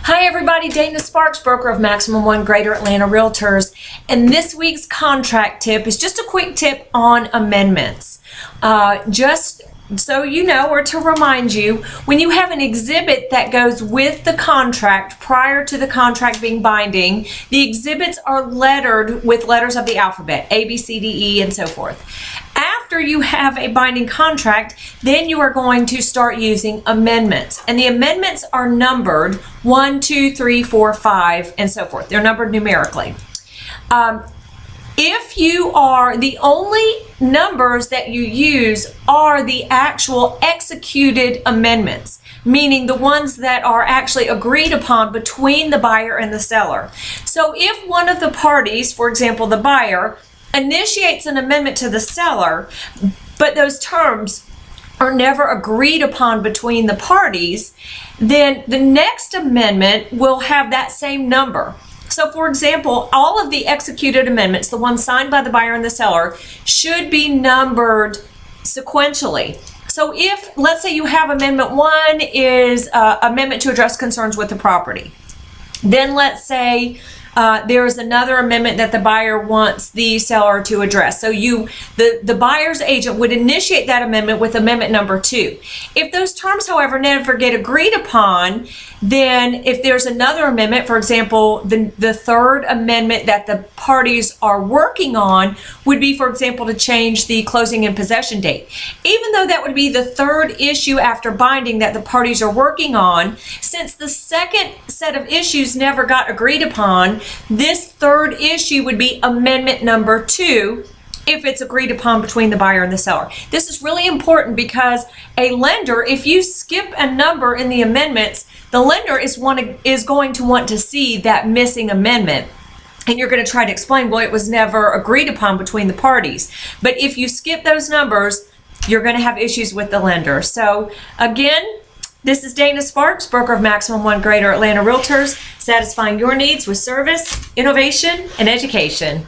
Hi everybody, Dana Sparks, broker of Maximum One Greater Atlanta Realtors. And this week's contract tip is just a quick tip on amendments. Just so you know, or to remind you, when you have an exhibit that goes with the contract prior to the contract being binding, the exhibits are lettered with letters of the alphabet, A, B, C, D, E, and so forth. After you have a binding contract, then you are going to start using amendments. And the amendments are numbered 1, 2, 3, 4, 5, and so forth. They're numbered numerically. If you are, the only numbers that you use are the actual executed amendments, meaning the ones that are actually agreed upon between the buyer and the seller. So if one of the parties, for example, the buyer, initiates an amendment to the seller, but those terms are never agreed upon between the parties, then the next amendment will have that same number. So for example, all of the executed amendments, the ones signed by the buyer and the seller, should be numbered sequentially. So if, let's say you have amendment 1 is amendment to address concerns with the property. Then let's say there is another amendment that the buyer wants the seller to address. So the buyer's agent would initiate that amendment with amendment number 2. If those terms, however, never get agreed upon, then if there's another amendment, for example, the third amendment that the parties are working on would be, for example, to change the closing and possession date. Even though that would be the third issue after binding that the parties are working on, since the second set of issues never got agreed upon, this third issue would be amendment number 2 if it's agreed upon between the buyer and the seller. This is really important because a lender, if you skip a number in the amendments, the lender is going to want to see that missing amendment. And you're going to try to explain, well, it was never agreed upon between the parties. But if you skip those numbers, you're going to have issues with the lender. So again, this is Dana Sparks, broker of Maximum One Greater Atlanta Realtors, satisfying your needs with service, innovation, and education.